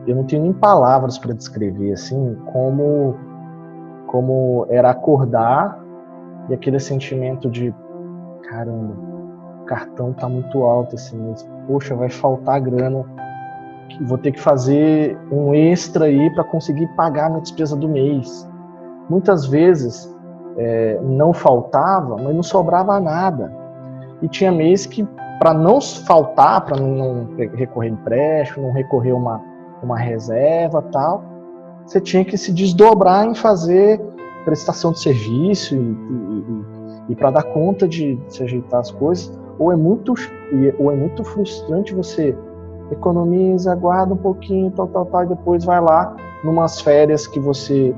eu não tenho nem palavras para descrever assim como era acordar e aquele sentimento de caramba, o cartão tá muito alto esse mês, poxa, vai faltar grana, vou ter que fazer um extra aí para conseguir pagar a minha despesa do mês. Muitas vezes não faltava, mas não sobrava nada. E tinha mês que, para não faltar, para não recorrer empréstimo, não recorrer uma reserva tal, você tinha que se desdobrar em fazer prestação de serviço e para dar conta de se ajeitar as coisas. Ou é muito frustrante você economiza, guarda um pouquinho, tal, e depois vai lá numas férias que você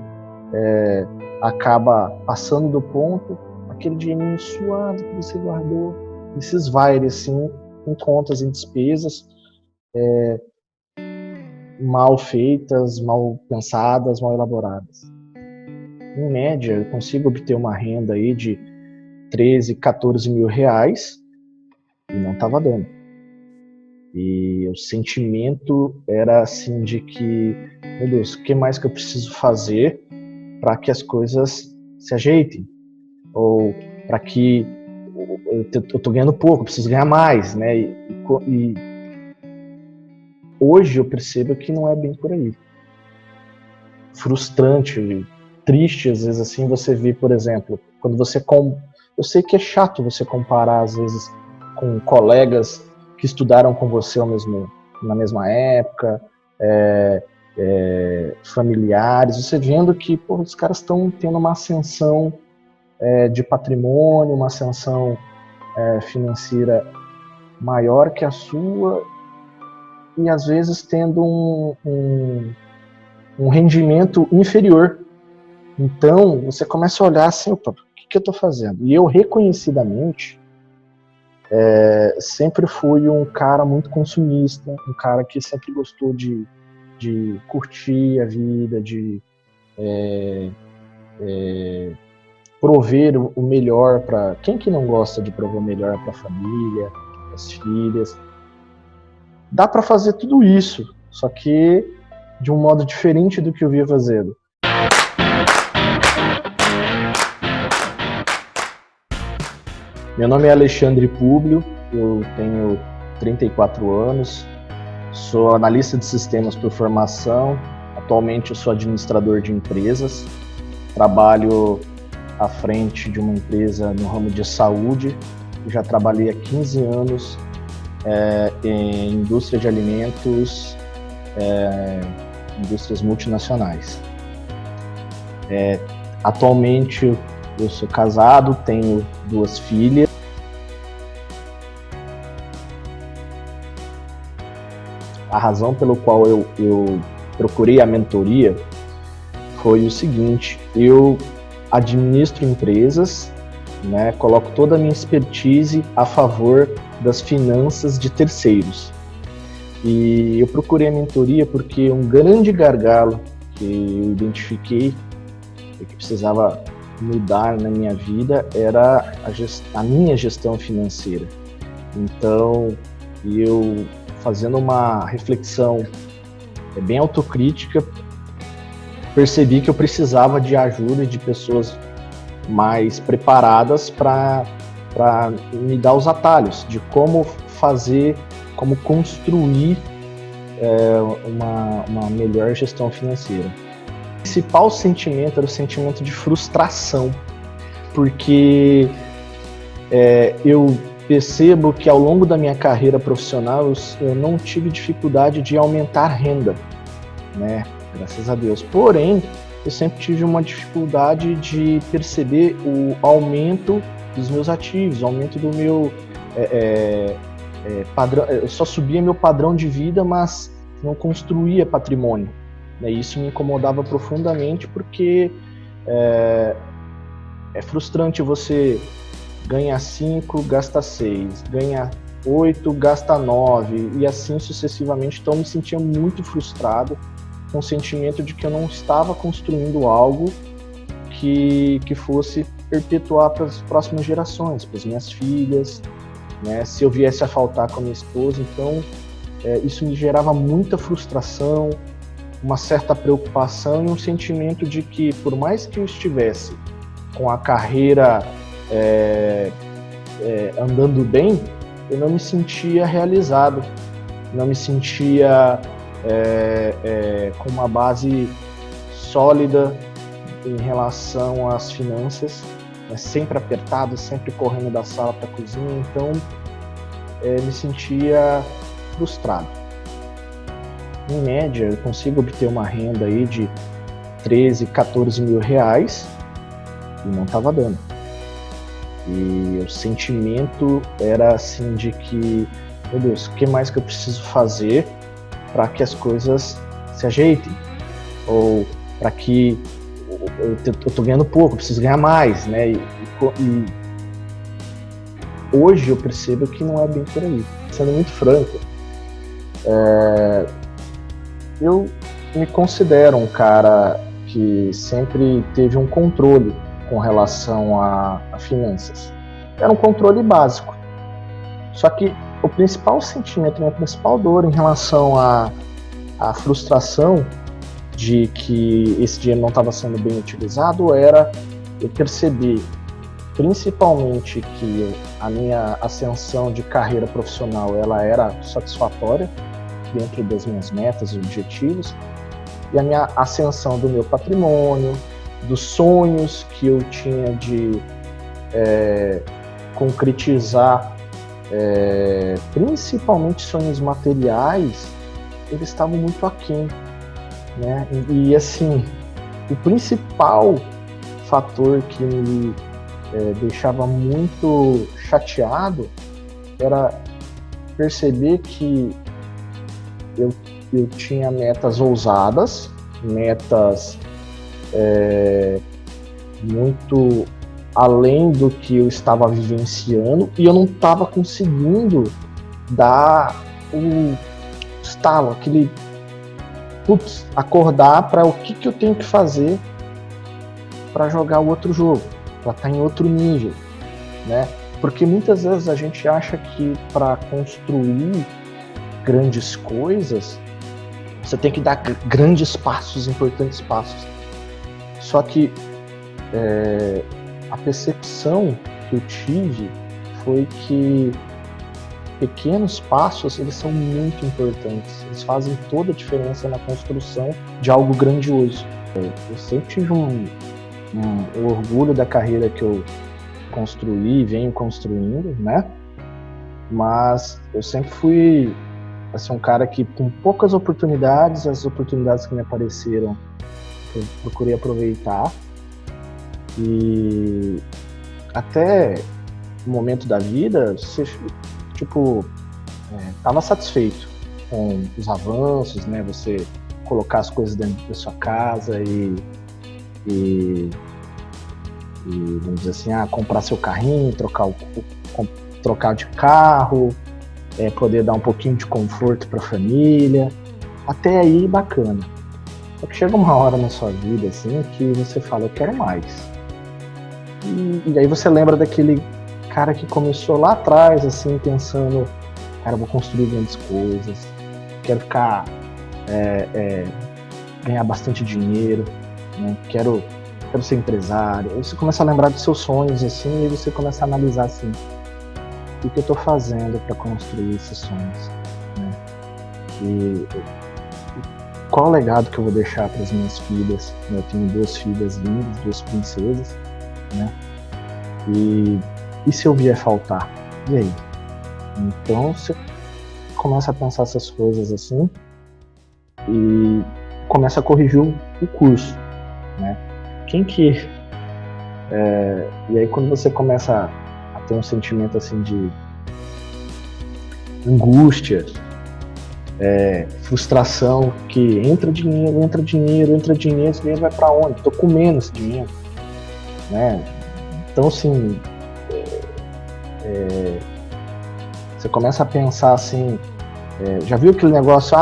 acaba passando do ponto, aquele dinheirinho suado que você guardou, esses vai assim, em contas, em despesas mal feitas, mal pensadas, mal elaboradas. Em média, eu consigo obter uma renda aí de 13, 14 mil reais e não estava dando. E o sentimento era assim de que, meu Deus, o que mais que eu preciso fazer para que as coisas se ajeitem? Ou para que eu estou ganhando pouco, eu preciso ganhar mais, né? E hoje eu percebo que não é bem por aí. Frustrante, triste, às vezes assim, você vê, por exemplo, quando você... Eu sei que é chato você comparar, às vezes, com colegas que estudaram com você na mesma época, familiares, você vendo que os caras estão tendo uma ascensão de patrimônio, uma ascensão financeira maior que a sua, e às vezes tendo um rendimento inferior. Então você começa a olhar assim, opa, o que eu estou fazendo? E eu reconhecidamente sempre fui um cara muito consumista, um cara que sempre gostou de curtir a vida, de prover o melhor para... Quem que não gosta de prover o melhor para a família, para as filhas? Dá para fazer tudo isso, só que de um modo diferente do que eu via fazendo. Meu nome é Alexandre Públio, eu tenho 34 anos, sou analista de sistemas por formação, atualmente eu sou administrador de empresas, trabalho à frente de uma empresa no ramo de saúde, já trabalhei há 15 anos em indústria de alimentos, indústrias multinacionais. Atualmente eu sou casado, tenho 2 filhas. A razão pelo qual eu procurei a mentoria foi o seguinte: eu administro empresas, né, coloco toda a minha expertise a favor das finanças de terceiros. E eu procurei a mentoria porque um grande gargalo que eu identifiquei e que precisava mudar na minha vida era a minha gestão financeira. Então, eu fazendo uma reflexão bem autocrítica, percebi que eu precisava de ajuda de pessoas mais preparadas para me dar os atalhos de como fazer, como construir uma melhor gestão financeira. O principal sentimento era o sentimento de frustração, porque eu percebo que ao longo da minha carreira profissional eu não tive dificuldade de aumentar a renda, né? Graças a Deus. Porém, eu sempre tive uma dificuldade de perceber o aumento dos meus ativos, o aumento do meu padrão. Eu só subia meu padrão de vida, mas não construía patrimônio. Isso me incomodava profundamente, porque é frustrante você ganha 5, gasta 6, ganha 8, gasta 9, e assim sucessivamente. Então eu me sentia muito frustrado, com o sentimento de que eu não estava construindo algo que fosse perpetuar para as próximas gerações, para as minhas filhas, né? Se eu viesse a faltar com a minha esposa, então isso me gerava muita frustração, uma certa preocupação e um sentimento de que, por mais que eu estivesse com a carreira andando bem, eu não me sentia realizado, não me sentia com uma base sólida em relação às finanças, né, sempre apertado, sempre correndo da sala para a cozinha, então me sentia frustrado. Em média, eu consigo obter uma renda aí de 13, 14 mil reais e não estava dando. E o sentimento era assim de que, meu Deus, o que mais que eu preciso fazer para que as coisas se ajeitem? Ou para que eu estou ganhando pouco, eu preciso ganhar mais, né? E hoje eu percebo que não é bem por aí. Sendo muito franco, eu me considero um cara que sempre teve um controle com relação a finanças. Era um controle básico. Só que o principal sentimento, a minha principal dor em relação à frustração de que esse dinheiro não estava sendo bem utilizado era eu perceber, principalmente, que a minha ascensão de carreira profissional ela era satisfatória dentro das minhas metas e objetivos, e a minha ascensão do meu patrimônio, dos sonhos que eu tinha de concretizar, principalmente sonhos materiais, eles estavam muito aquém, né? E assim, o principal fator que me deixava muito chateado era perceber que eu tinha metas ousadas, metas muito além do que eu estava vivenciando, e eu não estava conseguindo dar o estalo, aquele acordar para o que eu tenho que fazer para jogar o outro jogo, para estar em outro nível, né? Porque muitas vezes a gente acha que para construir grandes coisas você tem que dar grandes passos, importantes passos. Só que a percepção que eu tive foi que pequenos passos, eles são muito importantes. Eles fazem toda a diferença na construção de algo grandioso. Eu sempre tive um orgulho da carreira que eu construí e venho construindo, né? Mas eu sempre fui assim, um cara que, com poucas oportunidades, as oportunidades que me apareceram, eu procurei aproveitar. E até o momento da vida, você, estava satisfeito com os avanços, né? Você colocar as coisas dentro da sua casa e vamos dizer assim, comprar seu carrinho, trocar de carro, poder dar um pouquinho de conforto para a família. Até aí, bacana. Só que chega uma hora na sua vida assim que você fala, eu quero mais. E aí você lembra daquele cara que começou lá atrás, assim, pensando, cara, eu vou construir grandes coisas, quero ficar, ganhar bastante dinheiro, né? Quero ser empresário. Aí você começa a lembrar dos seus sonhos, assim, e você começa a analisar, assim, o que eu estou fazendo para construir esses sonhos, né? E qual o legado que eu vou deixar para as minhas filhas? Eu tenho 2 filhas lindas, 2 princesas, né? E se eu vier faltar? E aí? Então você começa a pensar essas coisas assim e começa a corrigir o curso, né? E aí quando você começa a ter um sentimento assim de angústia, frustração, que entra dinheiro, esse dinheiro vai para onde? Tô comendo esse dinheiro, né? Então assim, você começa a pensar assim, já viu aquele negócio,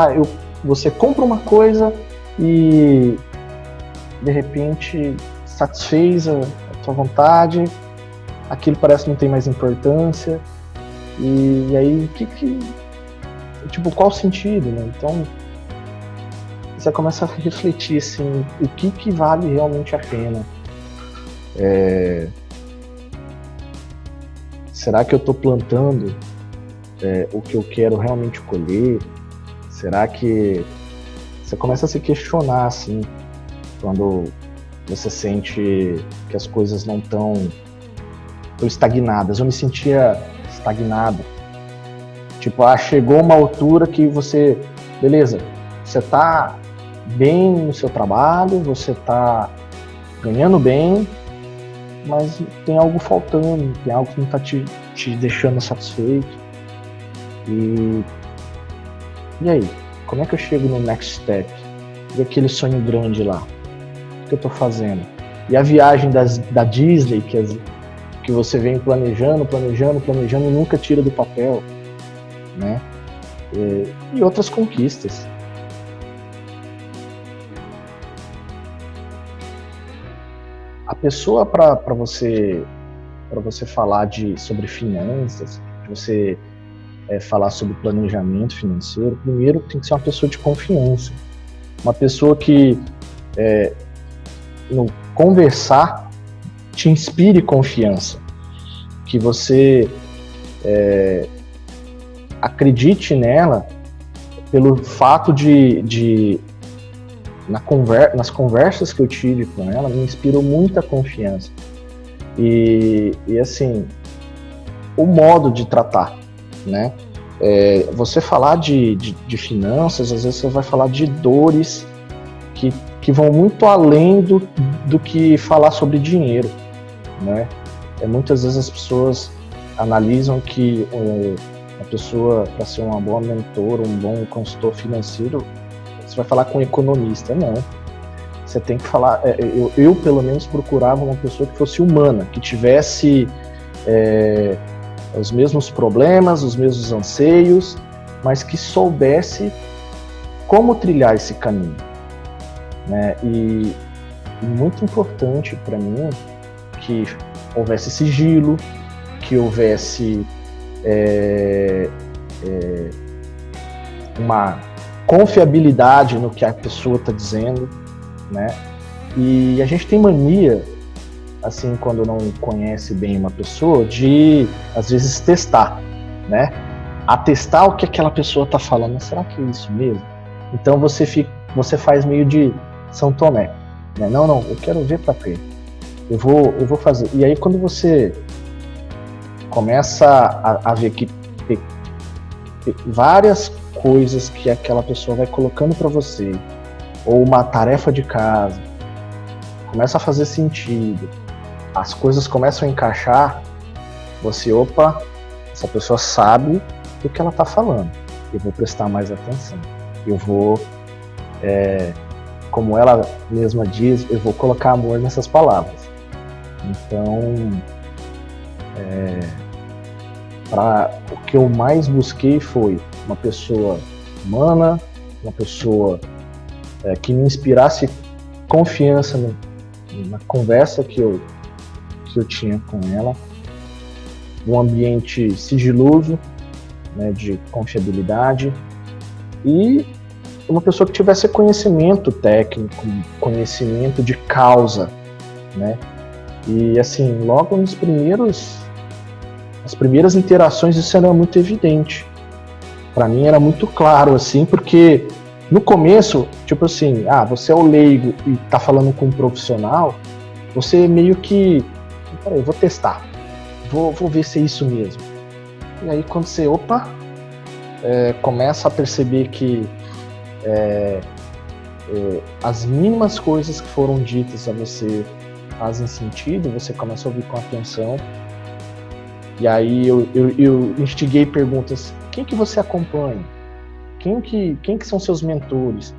você compra uma coisa e de repente satisfez a sua vontade, aquilo parece que não tem mais importância, e aí qual o sentido, né? Então você começa a refletir assim, o que vale realmente a pena. Será que eu estou plantando o que eu quero realmente colher? Será que você começa a se questionar assim, quando você sente que as coisas não estão estagnadas? Eu me sentia estagnado. Tipo, chegou uma altura que você, beleza, você tá bem no seu trabalho, você tá ganhando bem, mas tem algo faltando, tem algo que não tá te deixando satisfeito. E aí? Como é que eu chego no next step? E aquele sonho grande lá? O que eu tô fazendo? E a viagem da Disney, que você vem planejando e nunca tira do papel, né? E outras conquistas. A pessoa, para você falar sobre finanças, você falar sobre planejamento financeiro, primeiro tem que ser uma pessoa de confiança, uma pessoa que no conversar te inspire confiança, que você acredite nela pelo fato nas conversas que eu tive com ela, me inspirou muita confiança. E assim, o modo de tratar, né? Você falar de finanças, às vezes você vai falar de dores que vão muito além do que falar sobre dinheiro, né? Muitas vezes as pessoas analisam que a pessoa, para ser uma boa mentora, um bom consultor financeiro, você vai falar com um economista. Não. Você tem que falar... Eu pelo menos, procurava uma pessoa que fosse humana, que tivesse os mesmos problemas, os mesmos anseios, mas que soubesse como trilhar esse caminho, né? E muito importante para mim que houvesse sigilo, que houvesse uma confiabilidade no que a pessoa está dizendo, né? E a gente tem mania, assim, quando não conhece bem uma pessoa, de às vezes testar, né? Atestar o que aquela pessoa está falando. Mas será que é isso mesmo? Então você faz meio de São Tomé, né? Não, eu quero ver para quê. Eu vou fazer. E aí quando você começa a ver que tem várias coisas que aquela pessoa vai colocando para você, ou uma tarefa de casa, começa a fazer sentido, as coisas começam a encaixar, essa pessoa sabe do que ela está falando, eu vou prestar mais atenção, eu vou, como ela mesma diz, eu vou colocar amor nessas palavras. Então, o que eu mais busquei foi uma pessoa humana, uma pessoa que me inspirasse confiança na conversa que eu tinha com ela, um ambiente sigiloso, né, de confiabilidade, e uma pessoa que tivesse conhecimento técnico, conhecimento de causa, né? E assim, logo nas primeiras interações isso era muito evidente. Para mim era muito claro, assim, porque no começo, tipo assim, você é o leigo e tá falando com um profissional, você meio que, peraí, eu vou testar, vou ver se é isso mesmo. E aí quando você, começa a perceber que as mínimas coisas que foram ditas a você fazem sentido, você começa a ouvir com atenção. E aí eu instiguei perguntas: quem que você acompanha? Quem que são seus mentores?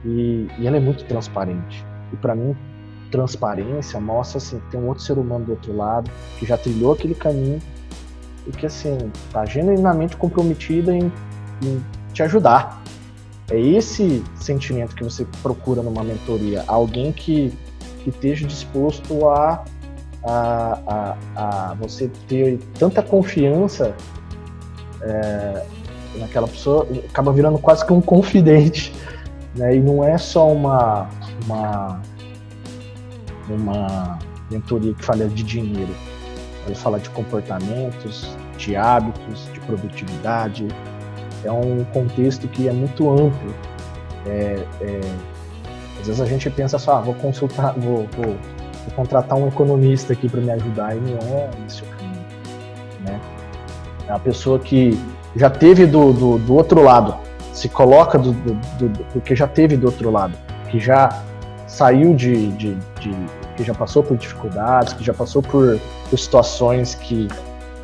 E ela é muito transparente. E para mim, transparência mostra assim, que tem um outro ser humano do outro lado, que já trilhou aquele caminho e que assim, tá genuinamente comprometida em te ajudar. É esse sentimento que você procura numa mentoria. Alguém que esteja disposto a você ter tanta confiança naquela pessoa, acaba virando quase que um confidente, né? E não é só uma mentoria que fala de dinheiro. Ela fala de comportamentos, de hábitos, de produtividade. É um contexto que é muito amplo. Às vezes a gente pensa só, vou contratar um economista aqui para me ajudar, e não é esse o caminho, né? É uma pessoa que já teve do outro lado, se coloca do que já teve do outro lado, que já saiu que já passou por dificuldades, que já passou por situações que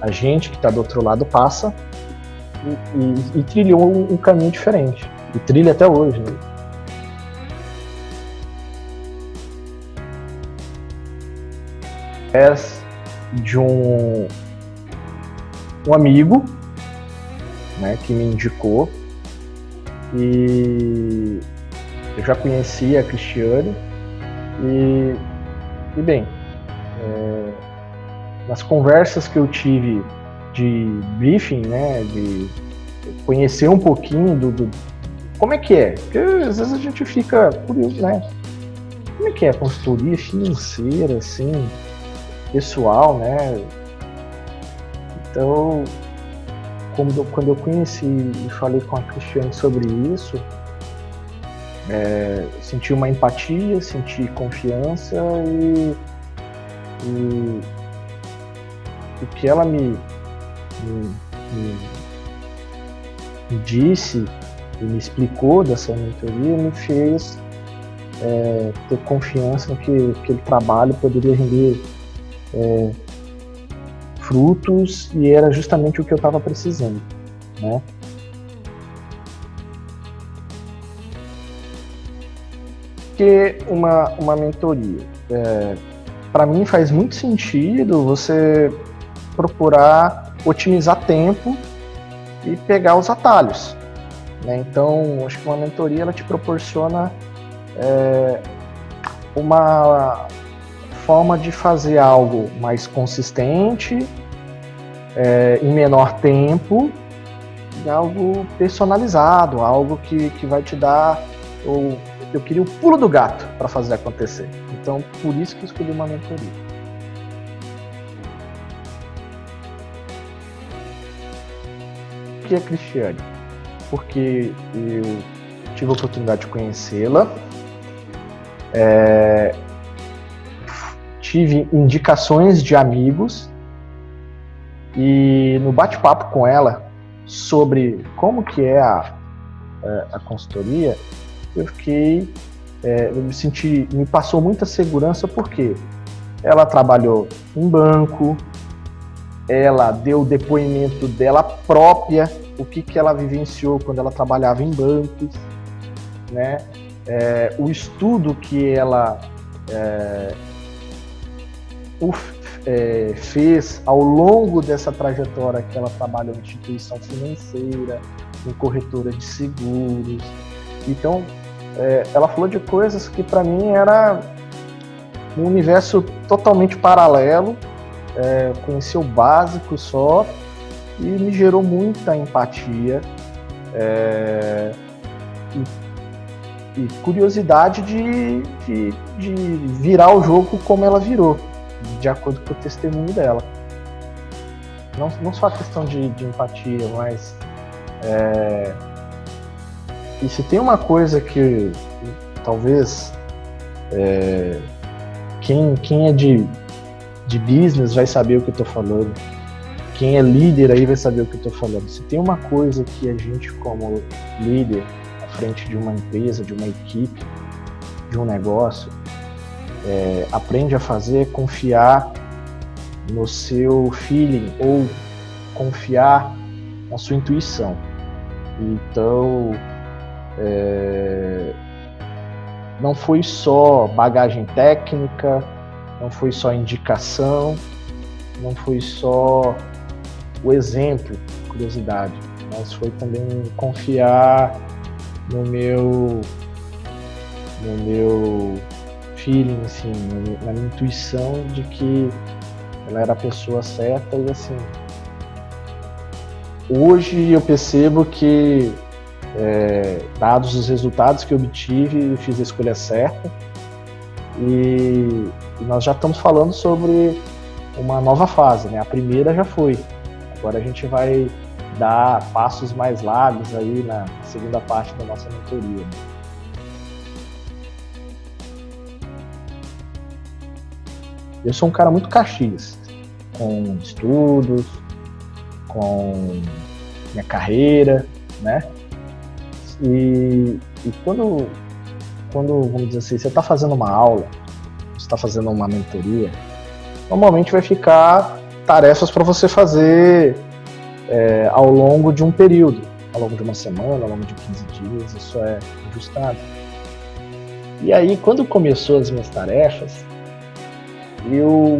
a gente que está do outro lado passa e trilhou um caminho diferente. E trilha até hoje, né? É de um amigo, né, que me indicou, e eu já conhecia a Cristiane e bem, nas conversas que eu tive de briefing, né, de conhecer um pouquinho do como é que é, porque às vezes a gente fica curioso, né, como é que é a consultoria financeira, assim, pessoal, né? Então, quando eu conheci e falei com a Cristiane sobre isso, senti uma empatia, senti confiança e o que ela me disse e me explicou dessa mentoria me fez ter confiança em que aquele trabalho poderia render frutos, e era justamente o que eu estava precisando, né? Porque uma mentoria, para mim faz muito sentido você procurar otimizar tempo e pegar os atalhos, né? Então, acho que uma mentoria ela te proporciona uma forma de fazer algo mais consistente, em menor tempo, e algo personalizado, algo que vai te dar eu queria o pulo do gato para fazer acontecer. Então, por isso que eu escolhi uma mentoria. Por que a Cristiane? Porque eu tive a oportunidade de conhecê-la, tive indicações de amigos, e no bate-papo com ela sobre como que é a consultoria, eu me passou muita segurança, porque ela trabalhou em banco, ela deu o depoimento dela própria, o que ela vivenciou quando ela trabalhava em bancos, né? O estudo que ela fez ao longo dessa trajetória que ela trabalhou em instituição financeira, em corretora de seguros. Então, ela falou de coisas que para mim era um universo totalmente paralelo, conheci o básico só, e me gerou muita empatia e curiosidade de virar o jogo como ela virou, de acordo com o testemunho dela. Não só a questão de empatia, mas e se tem uma coisa que talvez quem é de business vai saber o que eu estou falando, quem é líder aí vai saber o que eu estou falando. Se tem uma coisa que a gente, como líder à frente de uma empresa, de uma equipe, de um negócio, aprende a fazer, é confiar no seu feeling ou confiar na sua intuição. Então, não foi só bagagem técnica, não foi só indicação, não foi só o exemplo, curiosidade, mas foi também confiar no meu feeling, assim, na minha intuição de que ela era a pessoa certa. E assim, hoje eu percebo que dados os resultados que eu obtive, fiz a escolha certa. E nós já estamos falando sobre uma nova fase, né? A primeira já foi. Agora a gente vai dar passos mais largos aí na segunda parte da nossa mentoria. Eu sou um cara muito Caxias, com estudos, com minha carreira, né? E quando, vamos dizer assim, você está fazendo uma aula, você está fazendo uma mentoria, normalmente vai ficar tarefas para você fazer ao longo de um período, ao longo de uma semana, ao longo de 15 dias, isso é ajustado. E aí, quando começou as minhas tarefas, eu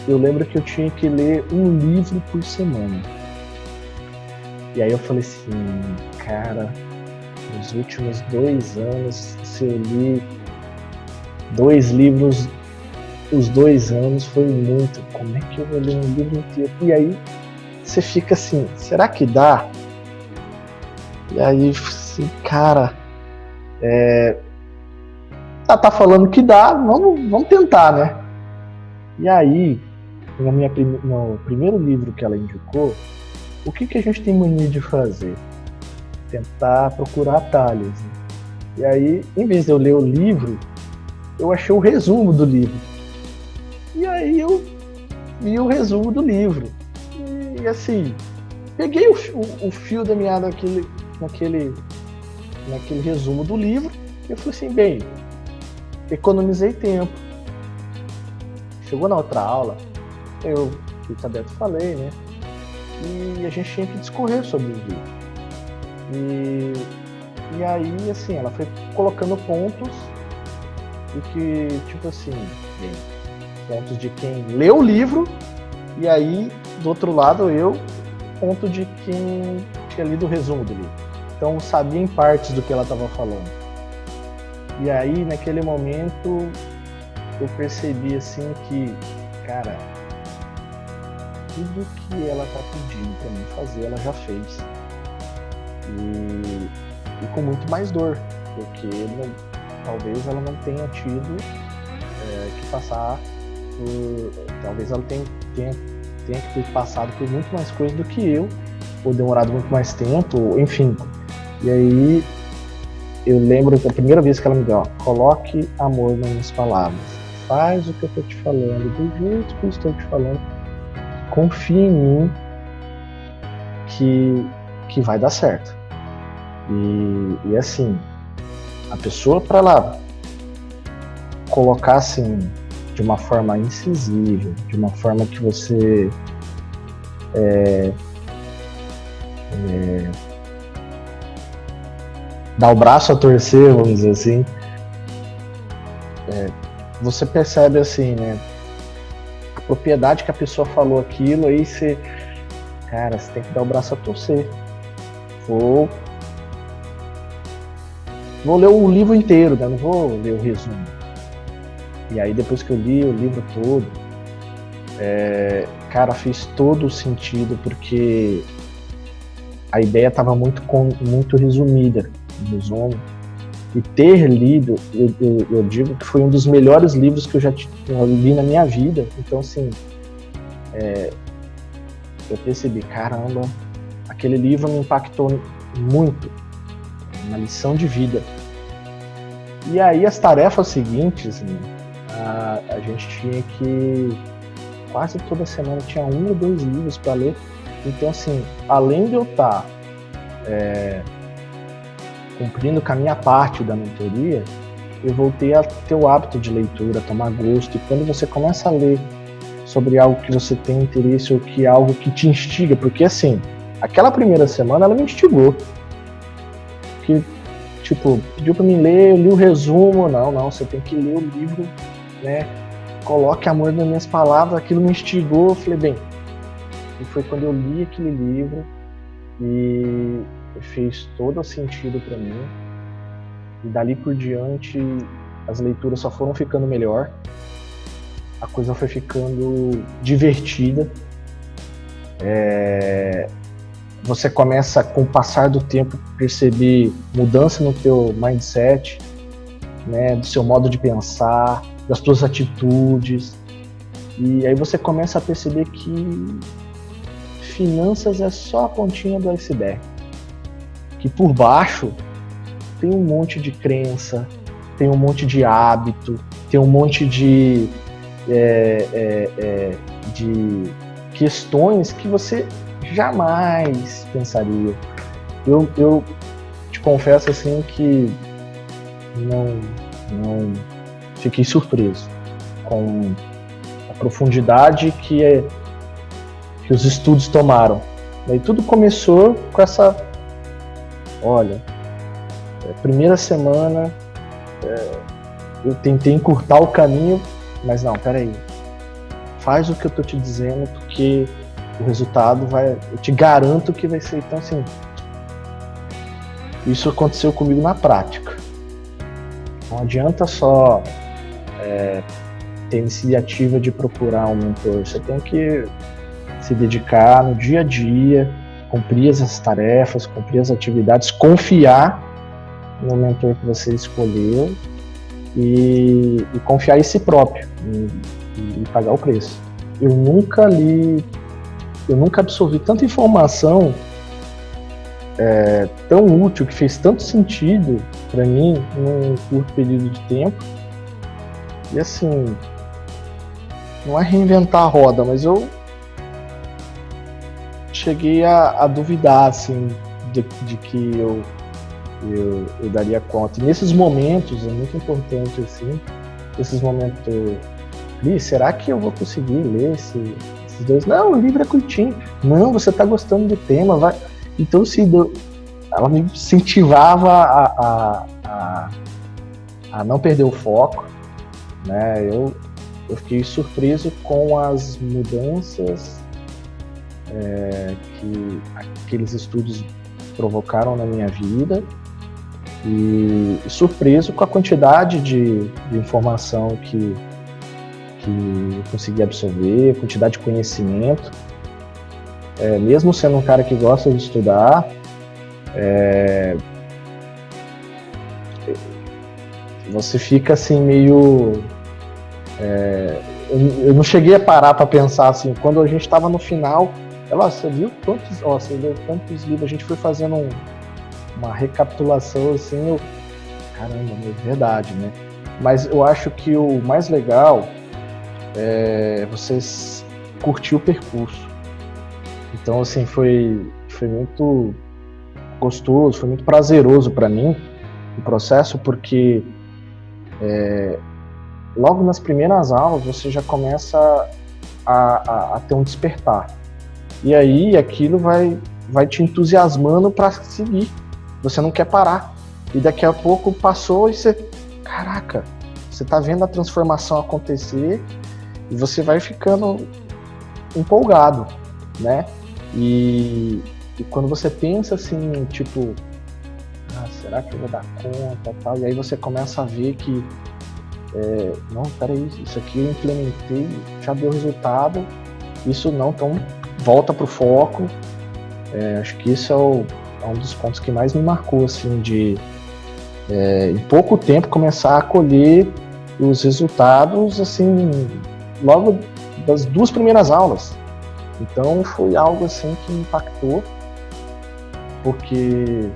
lembro que eu tinha que ler um livro por semana. E aí eu falei assim, cara, nos últimos 2 anos, se eu li 2 livros, os 2 anos foi muito. Como é que eu vou ler um livro inteiro? E aí você fica assim, será que dá? E aí, assim, cara, tá falando que dá, vamos tentar, né? E aí, no primeiro livro que ela indicou, o que a gente tem mania de fazer? Tentar procurar atalhos. Né? E aí, em vez de eu ler o livro, eu achei o resumo do livro. E aí eu vi o resumo do livro. E assim, peguei o fio da meada naquele resumo do livro e eu falei assim, bem, economizei tempo. Chegou na outra aula, eu e o Tabeto falei, né? E a gente tinha que discorrer sobre o livro. E aí, assim, ela foi colocando pontos e que, tipo assim, pontos de quem leu o livro, e aí, do outro lado, ponto de quem tinha lido o resumo do livro. Então, eu sabia em partes do que ela estava falando. E aí, naquele momento, eu percebi, assim, que, cara, tudo que ela tá pedindo para mim fazer, ela já fez. E com muito mais dor, porque talvez ela não tenha tido que passar por... Talvez ela tenha que ter passado por muito mais coisa do que eu, ou demorado muito mais tempo, enfim. E aí, eu lembro que a primeira vez que ela me deu, coloque amor nas minhas palavras. Faz o que eu tô te falando, do jeito que eu estou te falando. Confia em mim que vai dar certo. E assim, a pessoa, para ela colocar assim de uma forma incisiva, de uma forma que você dá o braço a torcer, vamos dizer assim, você percebe assim, né, a propriedade que a pessoa falou aquilo, aí você tem que dar o braço a torcer. Vou ler o livro inteiro, né? Não vou ler o resumo. E aí depois que eu li o livro todo, fez todo o sentido, porque a ideia estava muito resumida, no resumo. E ter lido, eu digo que foi um dos melhores livros que eu já li na minha vida. Então, assim, eu percebi, caramba, aquele livro me impactou muito, uma lição de vida. E aí as tarefas seguintes, né, a gente tinha que, quase toda semana tinha 1 ou 2 livros para ler. Então, assim, além de eu estar cumprindo com a minha parte da mentoria, eu voltei a ter o hábito de leitura, a tomar gosto. E quando você começa a ler sobre algo que você tem interesse, ou que é algo que te instiga, porque assim, aquela primeira semana ela me instigou. Que, tipo, pediu pra mim ler, eu li o resumo, não, você tem que ler o livro, né? Coloque amor nas minhas palavras, aquilo me instigou, eu falei, bem, e foi quando eu li aquele livro e fez todo o sentido para mim. E dali por diante, as leituras só foram ficando melhor, a coisa foi ficando divertida. você começa, com o passar do tempo, perceber mudança no teu mindset, né, do seu modo de pensar, das tuas atitudes, e aí você começa a perceber que finanças é só a pontinha do iceberg, que por baixo tem um monte de crença, tem um monte de hábito, tem um monte de questões que você jamais pensaria. Eu te confesso assim que não fiquei surpreso com a profundidade que os estudos tomaram. E tudo começou com essa, olha, primeira semana eu tentei encurtar o caminho, mas não, peraí, faz o que eu tô te dizendo, porque o resultado eu te garanto que vai ser. Então assim, isso aconteceu comigo na prática. Não adianta só ter iniciativa de procurar um mentor, você tem que se dedicar no dia a dia, cumprir as tarefas, cumprir as atividades, confiar no mentor que você escolheu e confiar em si próprio e pagar o preço. Eu nunca absorvi tanta informação tão útil, que fez tanto sentido para mim num curto período de tempo. E assim, não é reinventar a roda, mas eu cheguei a duvidar assim, de que eu daria conta. E nesses momentos, é muito importante assim, esses momentos, será que eu vou conseguir ler esses dois? Não, o livro é curtinho. Não, você está gostando do tema, vai. Então, ela me incentivava a não perder o foco, né? Eu fiquei surpreso com as mudanças que aqueles estudos provocaram na minha vida e surpreso com a quantidade de informação que eu consegui absorver, a quantidade de conhecimento. Mesmo sendo um cara que gosta de estudar, você fica assim meio... eu não cheguei a parar para pensar assim, quando a gente estava no final, você viu você leu quantos livros, a gente foi fazendo uma recapitulação assim, caramba, é verdade, né? Mas eu acho que o mais legal é você curtir o percurso. Então, assim, foi muito gostoso, foi muito prazeroso para mim o processo, porque logo nas primeiras aulas você já começa a ter um despertar. E aí aquilo vai te entusiasmando para seguir. Você não quer parar. E daqui a pouco passou e você... Caraca, você tá vendo a transformação acontecer e você vai ficando empolgado, né? E quando você pensa assim, tipo, será que eu vou dar conta, tal? E aí você começa a ver que não, peraí, isso aqui eu implementei, já deu resultado, isso não, então volta pro foco. Acho que isso é um dos pontos que mais me marcou, assim, de em pouco tempo começar a colher os resultados, assim, logo das 2 primeiras aulas. Então foi algo assim que me impactou, porque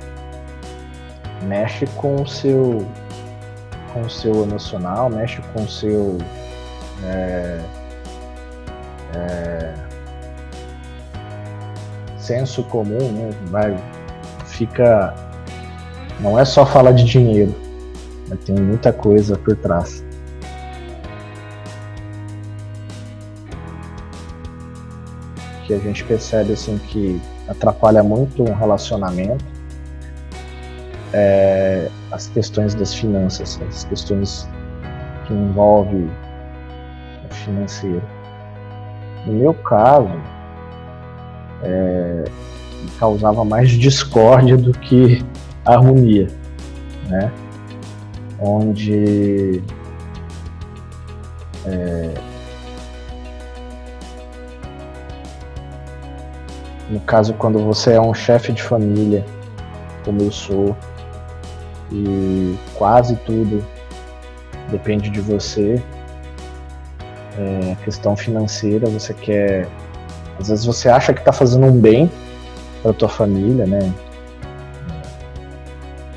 mexe com o seu emocional, mexe com o seu senso comum, né? Não é só falar de dinheiro, mas tem muita coisa por trás. Que a gente percebe assim que atrapalha muito um relacionamento, as questões das finanças, as questões que envolvem o financeiro. No meu caso, causava mais discórdia do que harmonia, né? Onde No caso, quando você é um chefe de família, como eu sou, e quase tudo depende de você, questão financeira, você quer... Às vezes você acha que está fazendo um bem para tua família, né?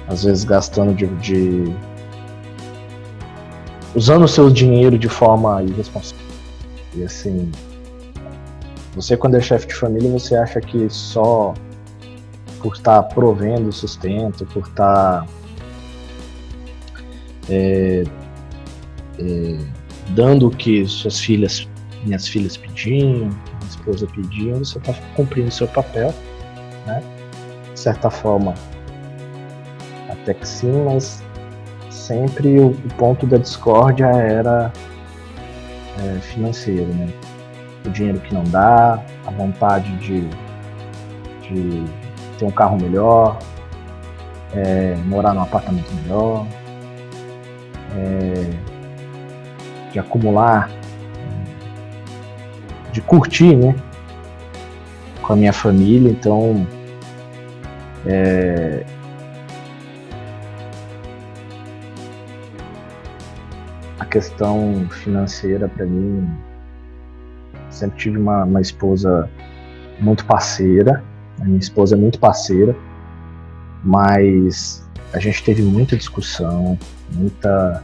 Às vezes gastando usando o seu dinheiro de forma irresponsável. E assim, você quando é chefe de família, você acha que só por estar provendo o sustento, por estar dando o que minhas filhas pediam, minha esposa pediam, você está cumprindo o seu papel, né? De certa forma, até que sim, mas sempre o ponto da discórdia era financeiro, né? O dinheiro que não dá, a vontade de ter um carro melhor, morar num apartamento melhor, de acumular, de curtir, né? Com a minha família. Então, a questão financeira para mim, sempre tive uma esposa muito parceira. A minha esposa é muito parceira, mas a gente teve muita discussão, muita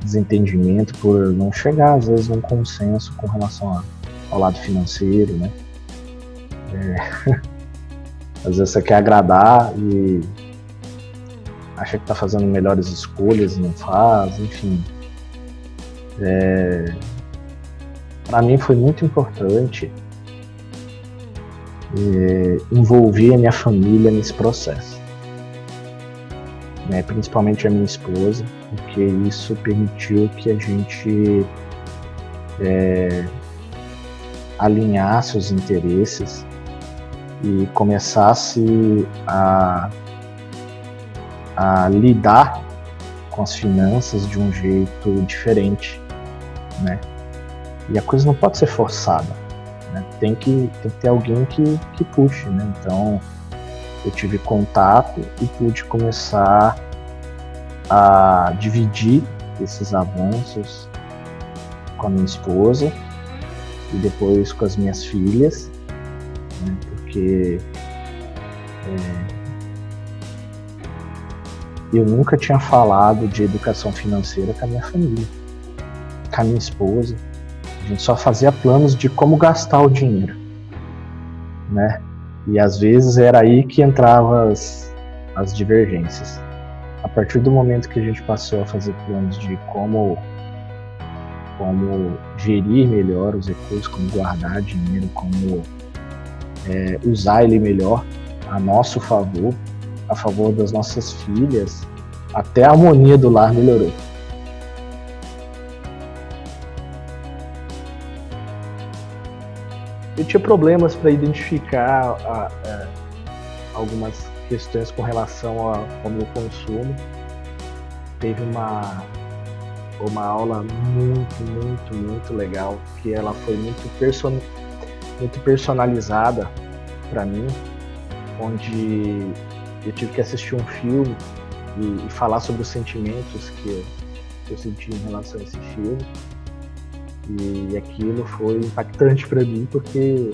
desentendimento por não chegar às vezes num consenso com relação ao lado financeiro, né? Às vezes você quer agradar e acha que está fazendo melhores escolhas e não faz, enfim. Para mim foi muito importante envolver a minha família nesse processo, né? Principalmente a minha esposa, porque isso permitiu que a gente alinhasse os interesses e começasse a lidar com as finanças de um jeito diferente, né? E a coisa não pode ser forçada, né? Tem que ter alguém que puxe, né? Então eu tive contato e pude começar a dividir esses avanços com a minha esposa e depois com as minhas filhas, né? Porque eu nunca tinha falado de educação financeira com a minha família, com a minha esposa. A gente só fazia planos de como gastar o dinheiro, né? E às vezes era aí que entravam as divergências. A partir do momento que a gente passou a fazer planos de como gerir melhor os recursos, como guardar dinheiro, como usar ele melhor a nosso favor, a favor das nossas filhas, até a harmonia do lar melhorou. Eu tinha problemas para identificar algumas questões com relação ao meu consumo. Teve uma aula muito legal, que ela foi muito personalizada para mim, onde eu tive que assistir um filme e falar sobre os sentimentos que eu senti em relação a esse filme. E aquilo foi impactante para mim, porque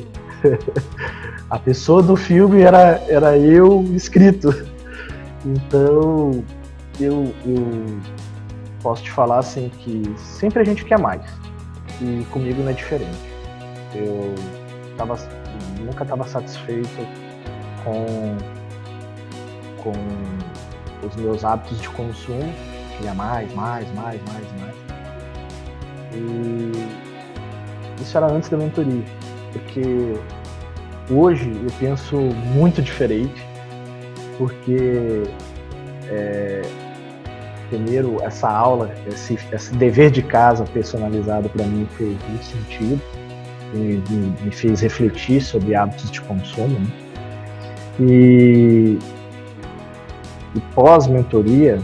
a pessoa do filme era eu escrito. Então eu posso te falar assim que sempre a gente quer mais, e comigo não é diferente. Eu nunca estava satisfeito com os meus hábitos de consumo, queria mais. E isso era antes da mentoria, porque hoje eu penso muito diferente, porque primeiro essa aula, esse dever de casa personalizado para mim fez muito sentido, me fez refletir sobre hábitos de consumo, né? E pós-mentoria,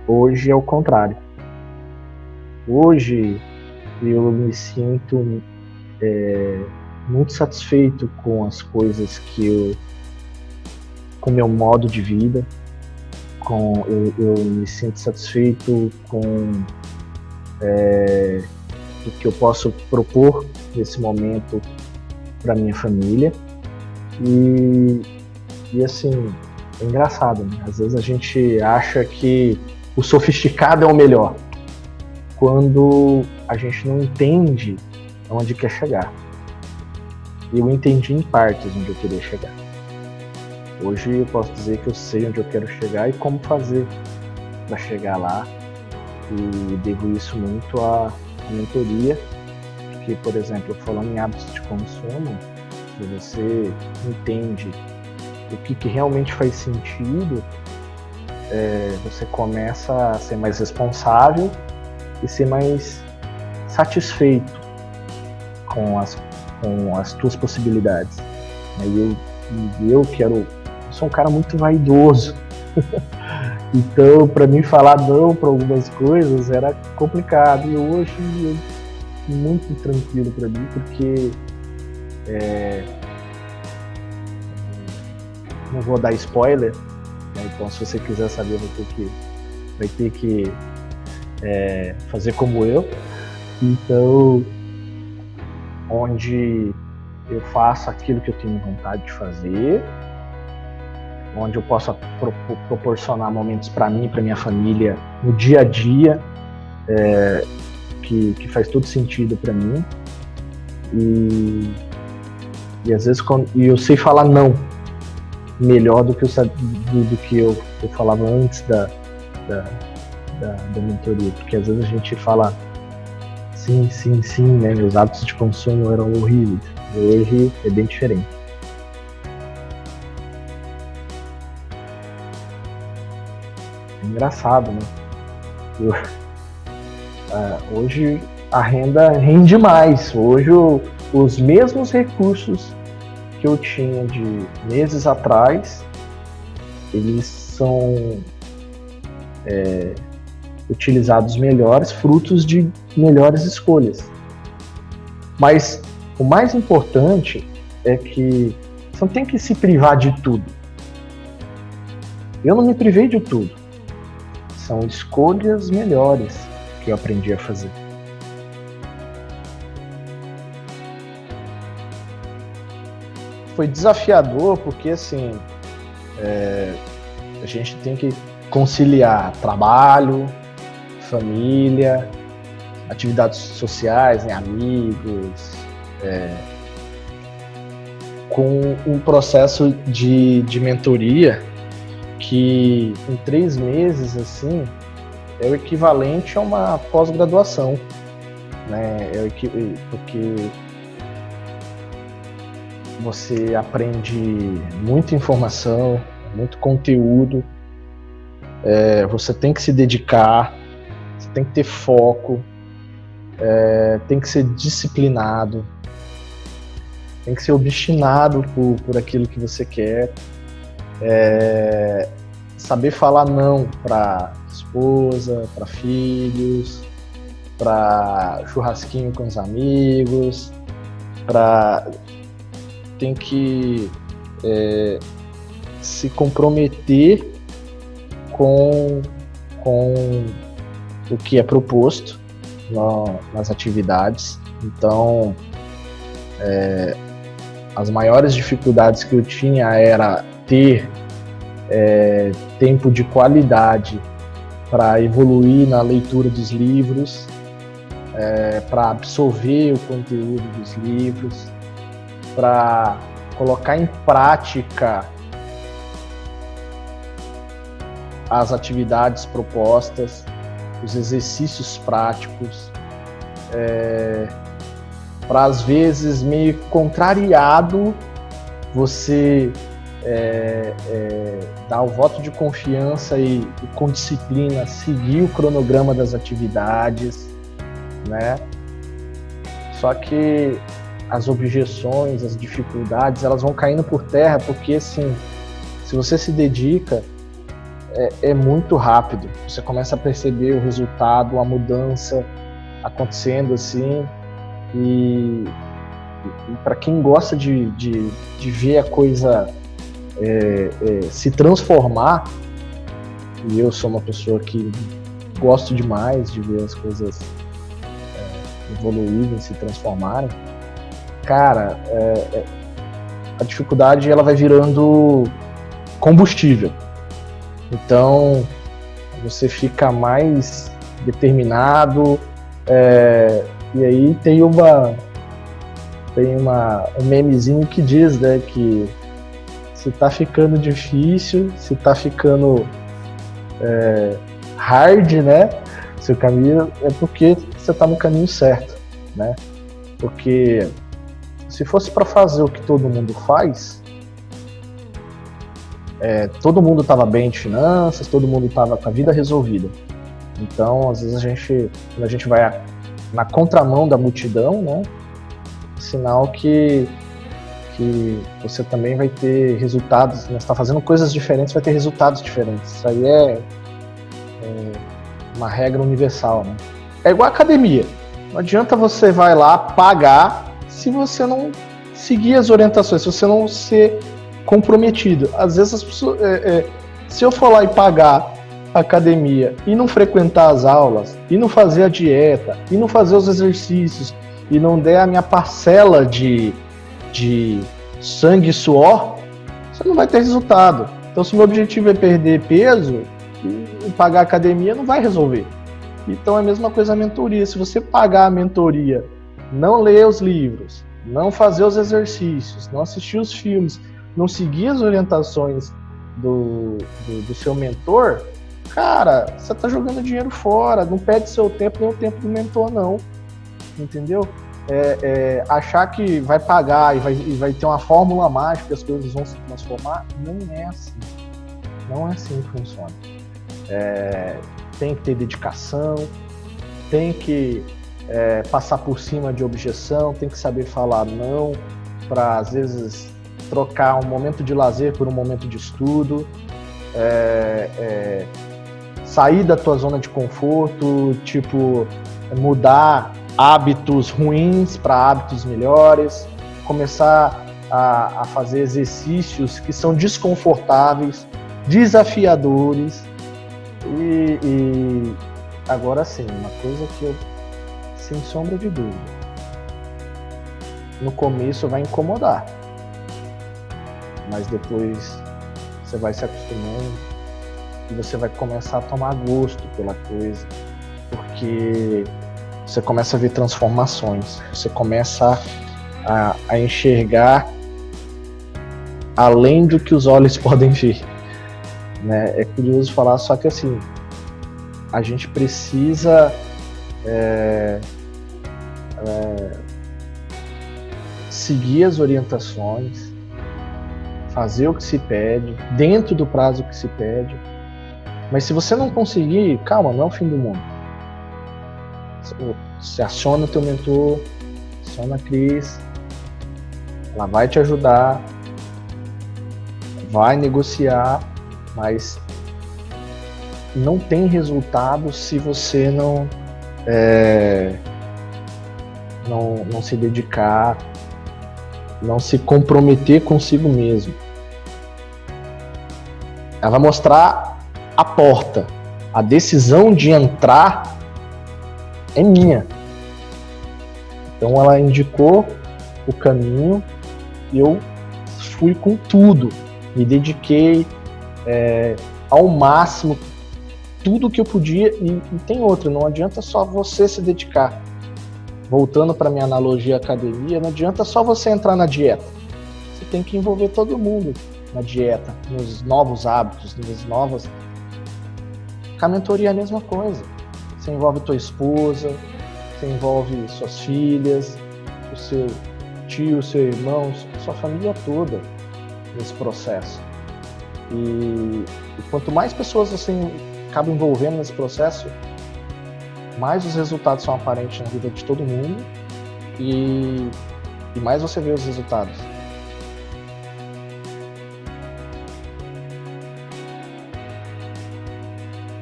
hoje é o contrário. Hoje eu me sinto muito satisfeito com as coisas com o meu modo de vida, eu me sinto satisfeito com o que eu posso propor nesse momento para minha família. E assim, é engraçado, né? Às vezes a gente acha que o sofisticado é o melhor, quando a gente não entende onde quer chegar. Eu entendi em partes onde eu queria chegar. Hoje eu posso dizer que eu sei onde eu quero chegar e como fazer para chegar lá, e devo isso muito à mentoria, porque, por exemplo, falando em hábitos de consumo, se você entende o que realmente faz sentido, você começa a ser mais responsável e ser mais satisfeito com as tuas possibilidades. Eu sou um cara muito vaidoso, então para mim falar não para algumas coisas era complicado, e hoje é muito tranquilo para mim, porque não vou dar spoiler, né? Então se você quiser saber, vai ter que fazer como eu. Então, onde eu faço aquilo que eu tenho vontade de fazer, onde eu posso proporcionar momentos para mim e para minha família no dia a dia, que faz todo sentido para mim, e às vezes eu sei falar não melhor do que eu falava antes da mentoria, porque às vezes a gente fala sim, né? Meus hábitos de consumo eram horríveis. Hoje é bem diferente. É engraçado, né? Hoje a renda rende mais. Hoje os mesmos recursos que eu tinha de meses atrás, eles são utilizados melhores, frutos de melhores escolhas. Mas o mais importante é que você não tem que se privar de tudo. Eu não me privei de tudo. São escolhas melhores que eu aprendi a fazer. Foi desafiador porque, assim, a gente tem que conciliar trabalho, família, atividades sociais, né, amigos, com um processo de mentoria que em 3 meses, assim, é o equivalente a uma pós-graduação, né? Porque você aprende muita informação, muito conteúdo, você tem que se dedicar, você tem que ter foco, tem que ser disciplinado, tem que ser obstinado por aquilo que você quer, saber falar não para esposa, para filhos, para churrasquinho com os amigos, tem que se comprometer com o que é proposto nas atividades. Então, as maiores dificuldades que eu tinha era ter tempo de qualidade para evoluir na leitura dos livros, para absorver o conteúdo dos livros, para colocar em prática as atividades propostas, os exercícios práticos, para às vezes meio contrariado você dar o voto de confiança e com disciplina seguir o cronograma das atividades, né? Só que as objeções, as dificuldades, elas vão caindo por terra, porque assim, se você se dedica, é muito rápido. Você começa a perceber o resultado, a mudança acontecendo assim, e E para quem gosta de ver a coisa se transformar, e eu sou uma pessoa que gosto demais de ver as coisas evoluírem, se transformarem, cara, a dificuldade ela vai virando combustível. Então você fica mais determinado, e aí tem um memezinho que diz, né, que se tá ficando difícil, se tá ficando hard, né, seu caminho, é porque você tá no caminho certo, né? Porque se fosse para fazer o que todo mundo faz, todo mundo tava bem de finanças, todo mundo tava com a vida resolvida. Então, às vezes quando a gente vai na contramão da multidão, né, é sinal que você também vai ter resultados, né? Você está fazendo coisas diferentes, vai ter resultados diferentes. Isso aí é uma regra universal, né? É igual a academia. Não adianta você vai lá pagar se você não seguir as orientações, se você não ser comprometido. Às vezes as pessoas, se eu for lá e pagar a academia e não frequentar as aulas, e não fazer a dieta, e não fazer os exercícios, e não der a minha parcela de sangue e suor, você não vai ter resultado. Então, se o meu objetivo é perder peso, e pagar a academia não vai resolver. Então, é a mesma coisa a mentoria. Se você pagar a mentoria, não ler os livros, não fazer os exercícios, não assistir os filmes, não seguir as orientações do seu mentor, cara, você tá jogando dinheiro fora. Não perde seu tempo nem o tempo do mentor, não. Entendeu? Achar que vai pagar e vai ter uma fórmula mágica que as coisas vão se transformar, não é assim. Não é assim que funciona. Tem que ter dedicação, tem que passar por cima de objeção, tem que saber falar não, para às vezes trocar um momento de lazer por um momento de estudo, sair da tua zona de conforto, tipo, mudar hábitos ruins para hábitos melhores, começar a fazer exercícios que são desconfortáveis, desafiadores. E agora sim, uma coisa que eu, sem sombra de dúvida, no começo vai incomodar, mas depois você vai se acostumando e você vai começar a tomar gosto pela coisa, porque você começa a ver transformações, você começa a enxergar além do que os olhos podem ver, né? É curioso falar, só que assim, a gente precisa seguir as orientações, fazer o que se pede, dentro do prazo que se pede, mas se você não conseguir, calma, não é o fim do mundo. Você aciona o teu mentor, aciona a Cris, ela vai te ajudar, vai negociar, mas não tem resultado se você não se dedicar, não se comprometer consigo mesmo. Ela vai mostrar a porta, a decisão de entrar é minha. Então ela indicou o caminho e eu fui com tudo, me dediquei ao máximo, tudo que eu podia. E tem outra, não adianta só você se dedicar. Voltando para minha analogia academia, não adianta só você entrar na dieta. Você tem que envolver todo mundo na dieta, nos novos hábitos, nas novas. Com a mentoria é a mesma coisa. Você envolve tua esposa, você envolve suas filhas, o seu tio, o seu irmão, sua família toda nesse processo. E quanto mais pessoas você acaba envolvendo nesse processo, mais os resultados são aparentes na vida de todo mundo e mais você vê os resultados.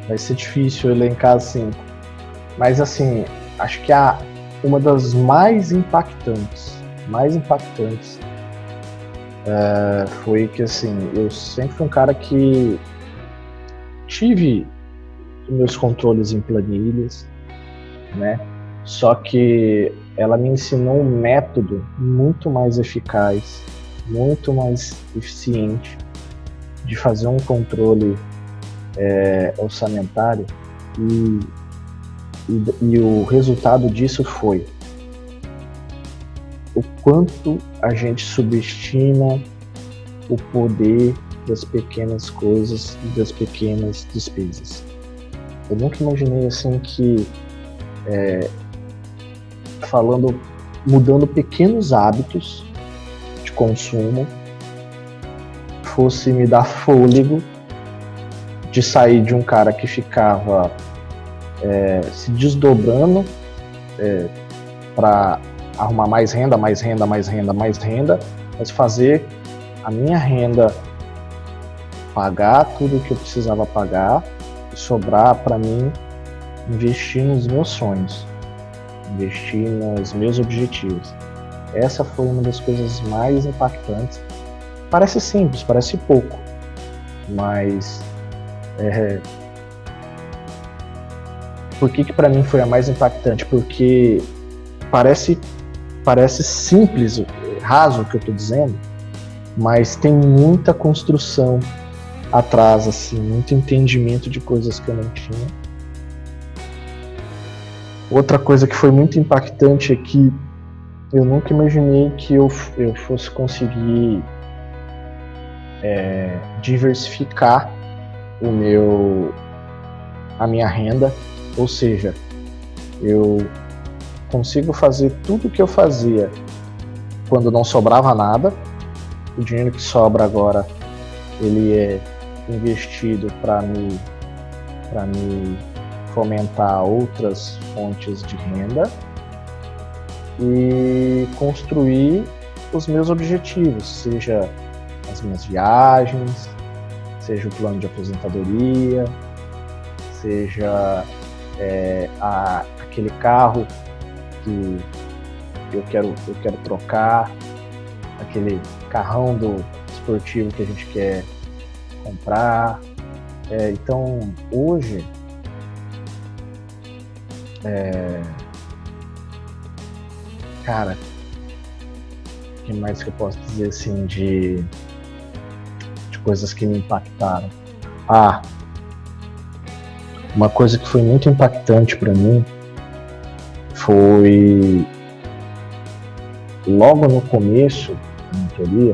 Vai ser difícil elencar assim, mas assim, acho que uma das mais impactantes mais impactantes foi que, assim, eu sempre fui um cara que tive meus controles em planilhas, né? Só que ela me ensinou um método muito mais eficaz, muito mais eficiente de fazer um controle orçamentário, e o resultado disso foi o quanto a gente subestima o poder das pequenas coisas e das pequenas despesas. Eu nunca imaginei assim que mudando pequenos hábitos de consumo fosse me dar fôlego de sair de um cara que ficava se desdobrando para arrumar mais renda, mas fazer a minha renda pagar tudo que eu precisava pagar e sobrar para mim investir nos meus sonhos, investir nos meus objetivos. Essa foi uma das coisas mais impactantes. Parece simples, parece pouco, mas por que para mim foi a mais impactante? Porque parece simples, raso o que eu estou dizendo, mas tem muita construção atrás, assim, muito entendimento de coisas que eu não tinha. Outra coisa que foi muito impactante é que eu nunca imaginei que eu fosse conseguir diversificar a minha renda, ou seja, eu consigo fazer tudo o que eu fazia quando não sobrava nada. O dinheiro que sobra agora, ele é investido para me fomentar outras fontes de renda e construir os meus objetivos, seja as minhas viagens, seja o plano de aposentadoria, seja aquele carro que eu quero trocar, aquele carrão esportivo que a gente quer comprar. Então, hoje, cara, o que mais que eu posso dizer assim de coisas que me impactaram? Uma coisa que foi muito impactante para mim foi logo no começo da mentoria,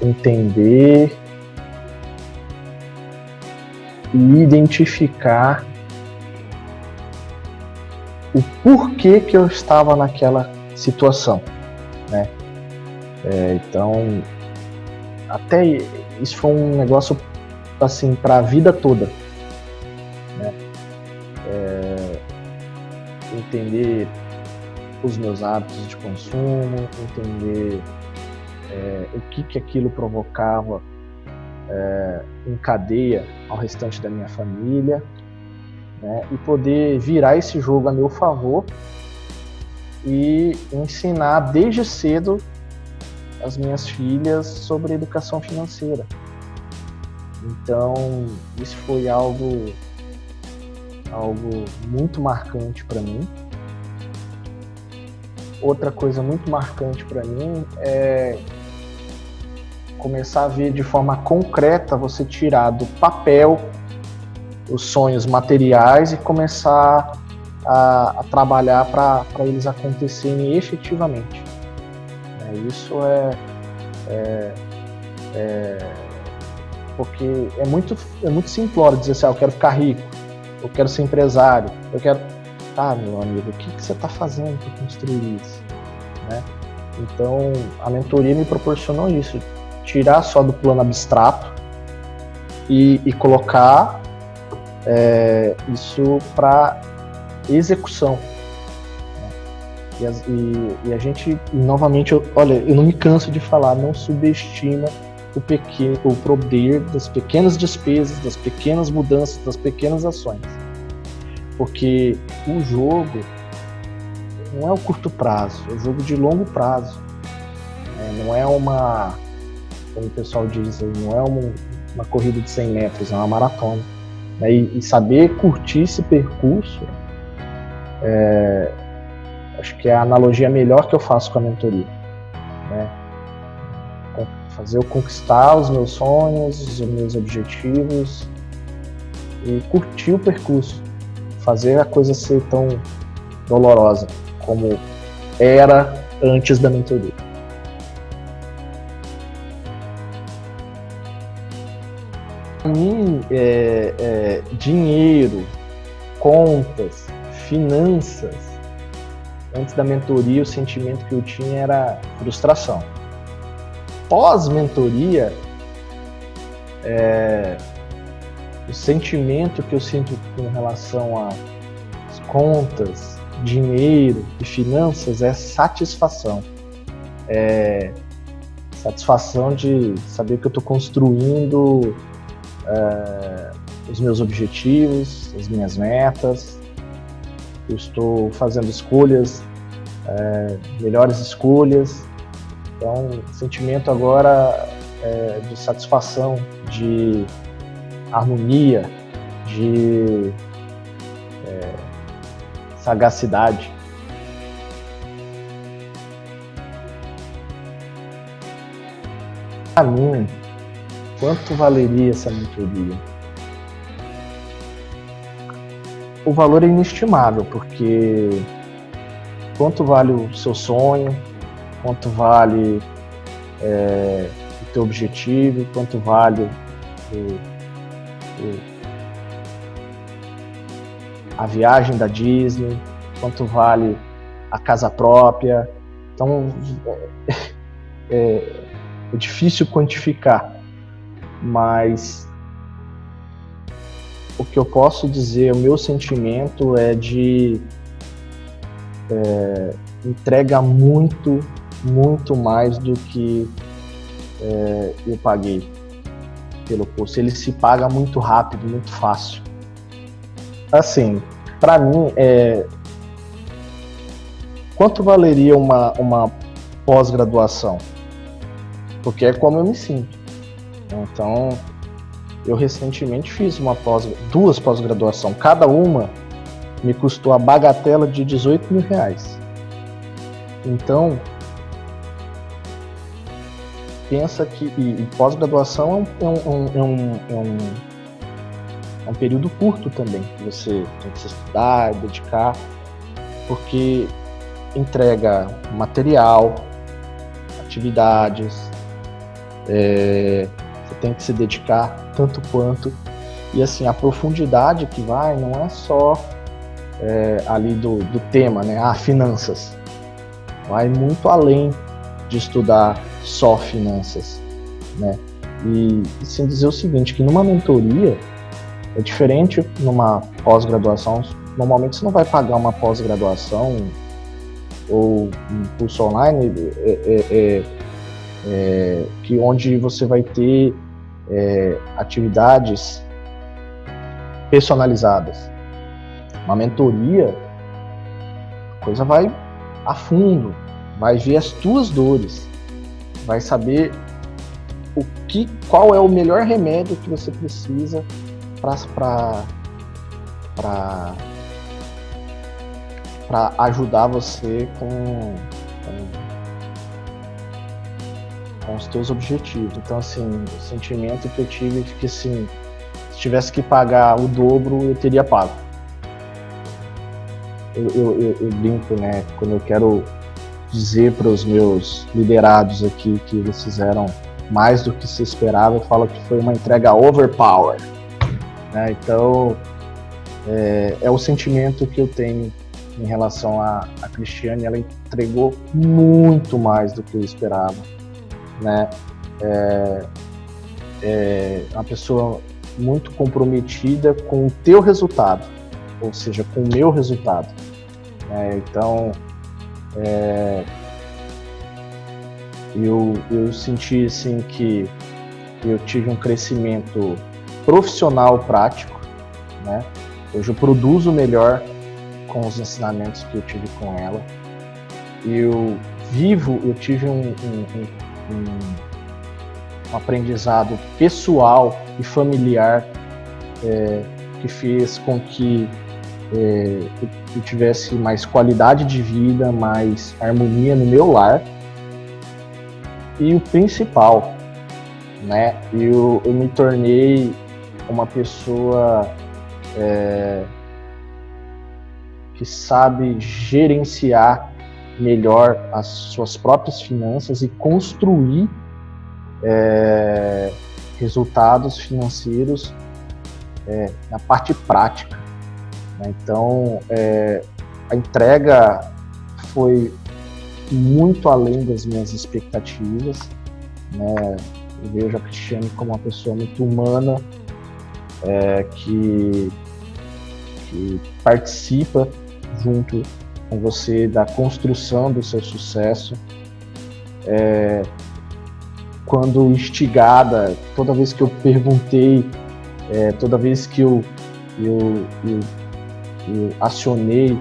entender e identificar o porquê que eu estava naquela situação, né? Então, até isso foi um negócio assim para a vida toda, né? Entender os meus hábitos de consumo, entender o que aquilo provocava em cadeia ao restante da minha família, né? E poder virar esse jogo a meu favor e ensinar desde cedo as minhas filhas sobre educação financeira. Então, isso foi algo muito marcante para mim. Outra coisa muito marcante para mim é começar a ver de forma concreta, você tirar do papel os sonhos materiais e começar a trabalhar para eles acontecerem efetivamente. Isso porque é muito simplório dizer assim, eu quero ficar rico, eu quero ser empresário, eu quero... meu amigo, o que você está fazendo para construir isso? Né? Então, a mentoria me proporcionou isso, tirar só do plano abstrato e colocar isso para execução. E a gente, novamente, olha, eu não me canso de falar, não subestima o poder das pequenas despesas, das pequenas mudanças, das pequenas ações. Porque o jogo não é o curto prazo, é o jogo de longo prazo. Não é uma, como o pessoal diz, não é uma corrida de 100 metros, é uma maratona. E saber curtir esse percurso, acho que é a analogia melhor que eu faço com a mentoria. Né? Fazer eu conquistar os meus sonhos, os meus objetivos e curtir o percurso. Fazer a coisa ser tão dolorosa como era antes da mentoria. Para mim, dinheiro, contas, finanças, antes da mentoria, o sentimento que eu tinha era frustração. Pós-mentoria, o sentimento que eu sinto com relação às contas, dinheiro e finanças é satisfação. Satisfação de saber que eu estou construindo os meus objetivos, as minhas metas, eu estou fazendo escolhas, melhores escolhas. Então, o sentimento agora é de satisfação, de harmonia, de sagacidade. Para mim, quanto valeria essa mentoria? O valor é inestimável, porque quanto vale o seu sonho, quanto vale o teu objetivo, quanto vale a viagem da Disney, quanto vale a casa própria. Então, é difícil quantificar, mas o que eu posso dizer, o meu sentimento é de entrega muito mais do que eu paguei pelo curso. Ele se paga muito rápido, muito fácil. Assim, para mim, quanto valeria uma pós-graduação? Porque é como eu me sinto. Então, eu recentemente fiz duas pós-graduações. Cada uma me custou a bagatela de R$18.000. Então, pensa que pós-graduação é um período curto também, que você tem que se estudar, dedicar, porque entrega material, atividades, você tem que se dedicar tanto quanto, e assim, a profundidade que vai não é só ali do tema, né? Finanças, vai muito além de estudar só finanças, né? E sem dizer o seguinte, que numa mentoria é diferente numa pós-graduação. Normalmente você não vai pagar uma pós-graduação ou um curso online onde você vai ter atividades personalizadas. Uma mentoria, a coisa vai a fundo, vai ver as tuas dores, vai saber qual é o melhor remédio que você precisa para ajudar você com os teus objetivos. Então, assim, o sentimento que eu tive é que, assim, se tivesse que pagar o dobro, eu teria pago. Eu brinco, né, quando eu quero dizer para os meus liderados aqui que eles fizeram mais do que se esperava, eu falo que foi uma entrega overpower, né? Então, é o sentimento que eu tenho em relação a Cristiane. Ela entregou muito mais do que eu esperava, né? É uma pessoa muito comprometida com o teu resultado, ou seja, com o meu resultado, né? Então, eu senti assim que eu tive um crescimento profissional prático, né? Hoje eu produzo melhor com os ensinamentos que eu tive com ela. eu tive um aprendizado pessoal e familiar que fez com que eu tivesse mais qualidade de vida, mais harmonia no meu lar. E o principal, né, eu me tornei uma pessoa que sabe gerenciar melhor as suas próprias finanças e construir resultados financeiros na parte prática. Então, a entrega foi muito além das minhas expectativas, né? Eu vejo a Cristiane como uma pessoa muito humana, que participa junto com você da construção do seu sucesso. Quando instigada, toda vez que eu perguntei, toda vez que eu acionei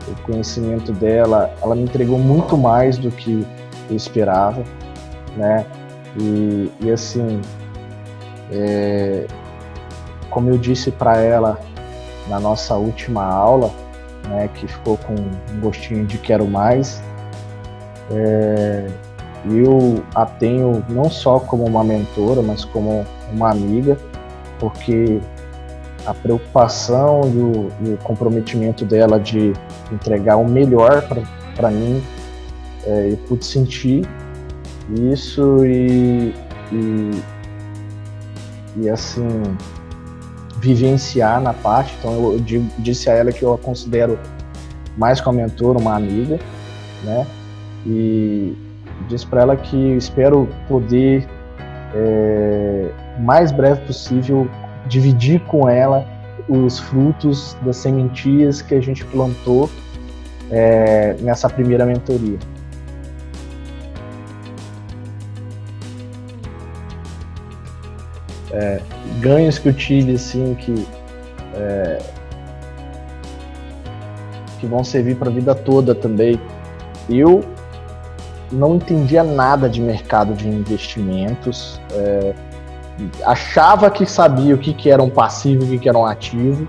o conhecimento dela, ela me entregou muito mais do que eu esperava, né? E assim, como eu disse para ela na nossa última aula, né, que ficou com um gostinho de quero mais, eu a tenho não só como uma mentora, mas como uma amiga, porque a preocupação e o comprometimento dela de entregar o melhor para mim, eu pude sentir isso e assim, vivenciar na parte. Então eu disse a ela que eu a considero mais que uma mentora, uma amiga, né? E disse para ela que espero poder, mais breve possível, dividir com ela os frutos das sementias que a gente plantou nessa primeira mentoria. Ganhos que eu tive, assim, que vão servir para a vida toda também. Eu não entendia nada de mercado de investimentos, achava que sabia o que era um passivo e o que era um ativo,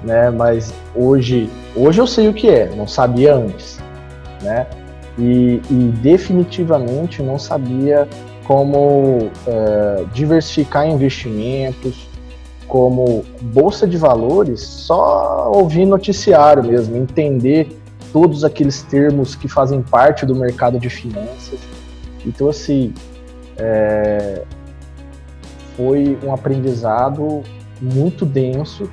né? Mas hoje eu sei o que não sabia antes, né? E definitivamente não sabia como diversificar investimentos, como bolsa de valores, só ouvir noticiário mesmo, entender todos aqueles termos que fazem parte do mercado de finanças. Então, assim, foi um aprendizado muito denso,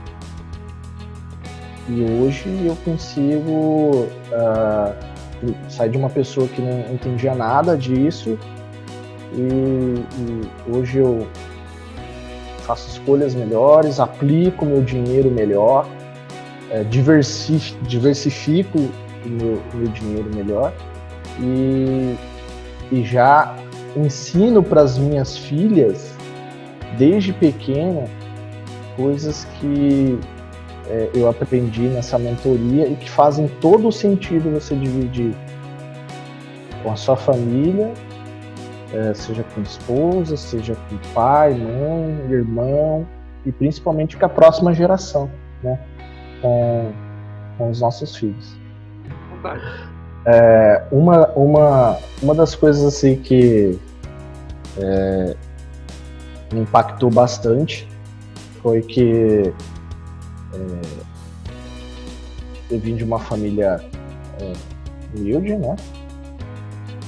e hoje eu consigo sair de uma pessoa que não entendia nada disso, e hoje eu faço escolhas melhores, aplico meu dinheiro melhor, diversifico o meu dinheiro melhor, e já ensino para as minhas filhas, desde pequena, coisas que eu aprendi nessa mentoria e que fazem todo o sentido você dividir com a sua família, seja com a esposa, seja com o pai, mãe, irmão, e principalmente com a próxima geração, né? Com os nossos filhos. Uma das coisas assim que me impactou bastante foi que eu vim de uma família humilde, né?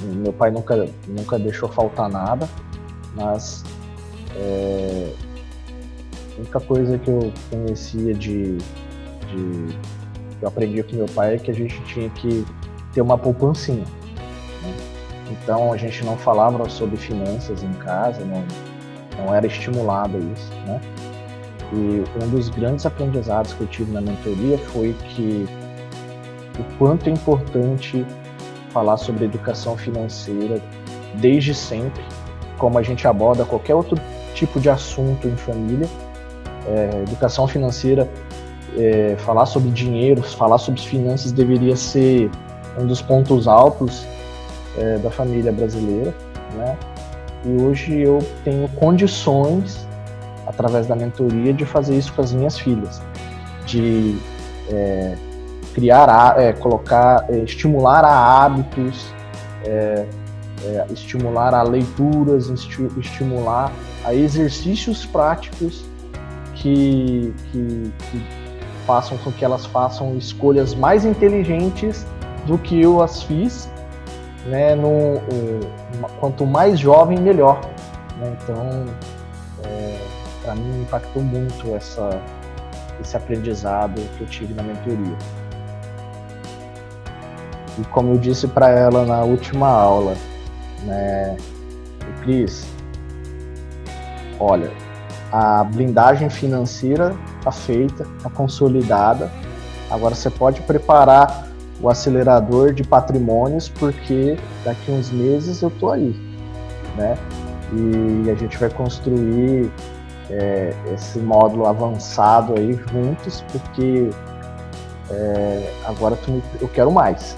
Meu pai nunca deixou faltar nada, mas a única coisa que eu conhecia que eu aprendi com meu pai é que a gente tinha que ter uma poupancinha, né? Então a gente não falava sobre finanças em casa, não era estimulado isso, né? E um dos grandes aprendizados que eu tive na mentoria foi que o quanto é importante falar sobre educação financeira desde sempre, como a gente aborda qualquer outro tipo de assunto em família. Educação financeira, falar sobre dinheiro, falar sobre finanças deveria ser um dos pontos altos da família brasileira, né? E hoje eu tenho condições, através da mentoria, de fazer isso com as minhas filhas, de estimular a hábitos, estimular a leituras, estimular a exercícios práticos que façam com que elas façam escolhas mais inteligentes do que eu as fiz, né? Quanto mais jovem, melhor, né? Então, para mim, impactou muito esse aprendizado que eu tive na mentoria. E como eu disse para ela na última aula, né, Cris, olha, a blindagem financeira está feita, está consolidada, agora você pode preparar o acelerador de patrimônios, porque daqui a uns meses eu estou aí, né? E a gente vai construir esse módulo avançado aí juntos, porque agora eu quero mais.